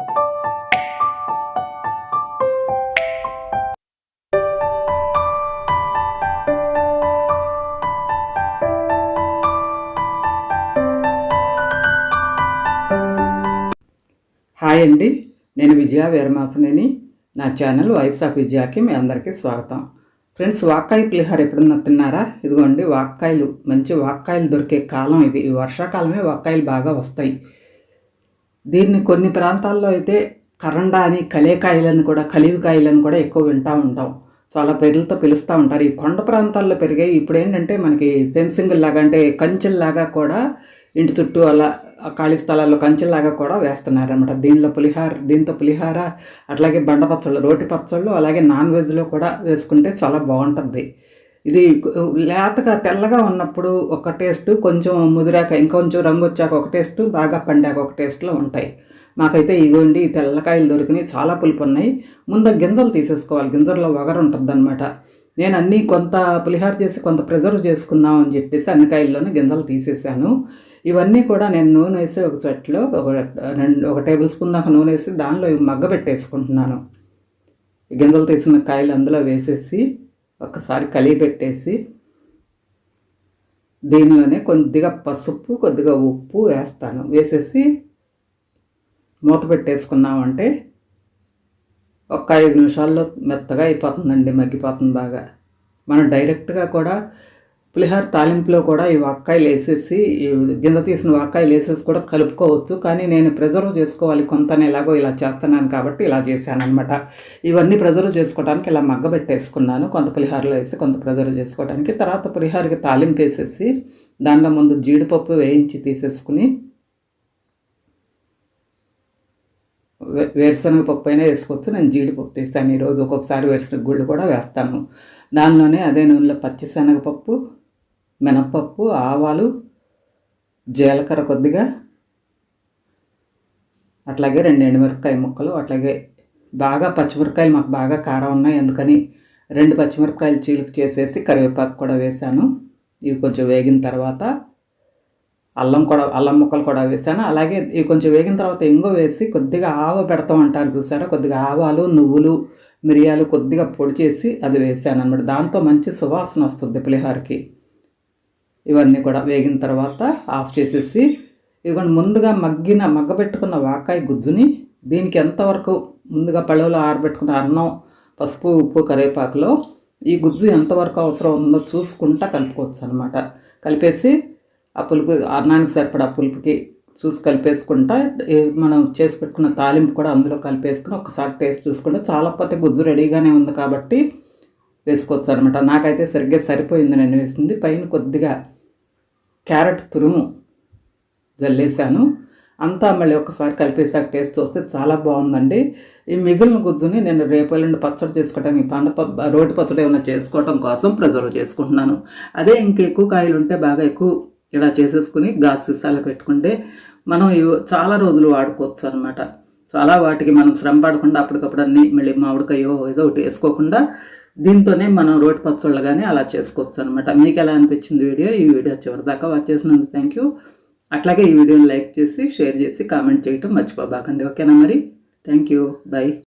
Hi అండి, నేను విజయ వీరమాసనేని. నా ఛానల్ వైఫ్స్ ఆఫ్ విజయాకి మీ అందరికీ స్వాగతం. ఫ్రెండ్స్, వాక్కాయ పులిహోర ఎప్పుడన్నా తిన్నారా? ఇదిగోండి వాక్కాయలు, మంచి వాక్కాయలు దొరికే కాలం ఇది. ఈ వర్షాకాలమే వాక్కాయలు బాగా వస్తాయి. దీన్ని కొన్ని ప్రాంతాల్లో అయితే కరండా అని, కలేకాయలని కూడా, కలివికాయలని కూడా ఎక్కువ వింటూ ఉంటాం. చాలా పేర్లతో పిలుస్తూ ఉంటారు. ఈ కొండ ప్రాంతాల్లో పెరిగాయి. ఇప్పుడు ఏంటంటే మనకి ఫెన్సింగ్ లాగా, అంటే కంచెల్లాగా కూడా ఇంటి చుట్టూ అలా ఖాళీ స్థలాల్లో కంచెల్లాగా కూడా వేస్తున్నారనమాట. దీంతో పులిహార, అట్లాగే బండ పచ్చళ్ళు, రోటి పచ్చళ్ళు, అలాగే నాన్ వెజ్లో కూడా వేసుకుంటే చాలా బాగుంటుంది. ఇది లేతగా తెల్లగా ఉన్నప్పుడు ఒక టేస్ట్, కొంచెం ముదిరాక ఇంకొంచెం రంగు వచ్చాక ఒక టేస్ట్, బాగా పండాక ఒక టేస్ట్లో ఉంటాయి. మాకైతే ఇదిగోండి ఈ తెల్లకాయలు దొరికినాయి, చాలా పులుపు ఉన్నాయి. ముందు గింజలు తీసేసుకోవాలి, గింజల్లో వగరు ఉంటుంది అనమాట. నేను అన్నీ కొంత పులిహార చేసి కొంత ప్రిజర్వ్ చేసుకుందాం అని చెప్పేసి అన్ని కాయల్లోనే గింజలు తీసేసాను. ఇవన్నీ కూడా నేను నూనె వేసి ఒక చెట్లో ఒక టేబుల్ స్పూన్ దాకా నూనె వేసి దానిలో మగ్గ పెట్టేసుకుంటున్నాను. గింజలు తీసిన కాయలు అందులో వేసేసి ఒకసారి కలిగి పెట్టేసి దీనిలోనే కొద్దిగా పసుపు, కొద్దిగా ఉప్పు వేస్తాను. వేసేసి మూత పెట్టేసుకున్నామంటే ఒక 5 నిమిషాల్లో మెత్తగా అయిపోతుందండి, మగ్గిపోతుంది బాగా. మనం డైరెక్ట్గా కూడా పులిహోర తాలింపులో కూడా ఈ వాక్కాయలు వేసేసి, గింజ తీసిన వాక్కాయలు వేసేసి కూడా కలుపుకోవచ్చు. కానీ నేను ప్రిజర్వ్ చేసుకోవాలి కొంతనే, ఎలాగో ఇలా చేస్తున్నాను కాబట్టి ఇలా చేశాను అనమాట. ఇవన్నీ ప్రిజర్వ్ చేసుకోవడానికి ఇలా మగ్గబెట్టేసుకున్నాను, కొంత పులిహోరలో వేసి కొంత ప్రిజర్వ్ చేసుకోవడానికి. తర్వాత పులిహోరకి తాలింపు వేసేసి దానిలో ముందు జీడిపప్పు వేయించి తీసేసుకుని, వేరుశనగ పప్పు అయినా వేసుకోవచ్చు. నేను జీడిపప్పు వేసాను ఈరోజు. ఒక్కొక్కసారి వేరుశనగ గుళ్ళు కూడా వేస్తాను. దానిలోనే అదే నూనెలో పచ్చిశనగపప్పు, మినప్పప్పు, ఆవాలు, జీలకర్ర కొద్దిగా, అట్లాగే 2 ఎండుమిరపకాయ ముక్కలు, అట్లాగే బాగా పచ్చిమిరపకాయలు మాకు బాగా కారం ఉన్నాయి, అందుకని 2 పచ్చిమిరపకాయలు చీలిక చేసేసి కరివేపాకు కూడా వేశాను. ఇవి కొంచెం వేగిన తర్వాత అల్లం ముక్కలు కూడా వేసాను. అలాగే ఇవి కొంచెం వేగిన తర్వాత ఇంగువ వేసి కొద్దిగా ఆవ పెడతాం అంటారు చూసారా, కొద్దిగా ఆవాలు, నువ్వులు, మిరియాలు కొద్దిగా పొడి చేసి అది వేసాను అనమాట. దాంతో మంచి సువాసన వస్తుంది పులిహోరకి. ఇవన్నీ కూడా వేగిన తర్వాత ఆఫ్ చేసేసి, ఇదిగోండి ముందుగా మగ్గబెట్టుకున్న వాకాయ గుజ్జుని దీనికి ఎంతవరకు ముందుగా పళ్ళలో ఆరబెట్టుకున్న అన్నం, పసుపు, ఉప్పు, కరివేపాకులో ఈ గుజ్జు ఎంతవరకు అవసరం ఉందో చూసుకుంటా కలుపుకోవచ్చు అనమాట. కలిపేసి ఆ పులుపు, అన్నానికి సరిపడా పులుపుకి చూసి కలిపేసుకుంటా మనం చేసి పెట్టుకున్న తాలింపు కూడా అందులో కలిపేసుకుని ఒకసారి టేస్ట్ చూసుకుంటే, చాలాపోతే గుజ్జు రెడీగానే ఉంది కాబట్టి వేసుకోవచ్చు అనమాట. నాకైతే సరిగ్గా సరిపోయింది నేను వేసింది. పైన కొద్దిగా క్యారెట్ తురుము జల్లేసాను. అంతా మళ్ళీ ఒకసారి కలిపేసాక టేస్ట్ వస్తే చాలా బాగుందండి. ఈ మిగిలిన గుజ్జుని నేను రేపు ఎల్లుండి పచ్చడి చేసుకోవడానికి, రోటి పచ్చడి ఏమైనా చేసుకోవడం కోసం ప్రిజర్వ్ చేసుకుంటున్నాను. అదే ఇంకెక్కువ కాయలు ఉంటే బాగా ఎక్కువ ఇలా చేసేసుకుని గాజు సీసాలో పెట్టుకుంటే మనం చాలా రోజులు వాడుకోవచ్చు అనమాట. చాలా వాటికి మనం శ్రమ పడకుండా అప్పటికప్పుడు అన్నీ మళ్ళీ మామిడికాయో ఏదో ఒకటి వేసుకోకుండా దీంతోనే మనం రోటి పచ్చళ్ళు కానీ అలా చేసుకోవచ్చు అనమాట. మీకు ఎలా అనిపించింది వీడియో? ఈ వీడియో చివరిదాకా వాచ్ చేసినందుకు థ్యాంక్ యూ. అట్లాగే ఈ వీడియోని లైక్ చేసి, షేర్ చేసి, కామెంట్ చేయటం మర్చిపోబాకండి. ఓకేనా మరి? Thank you. బై.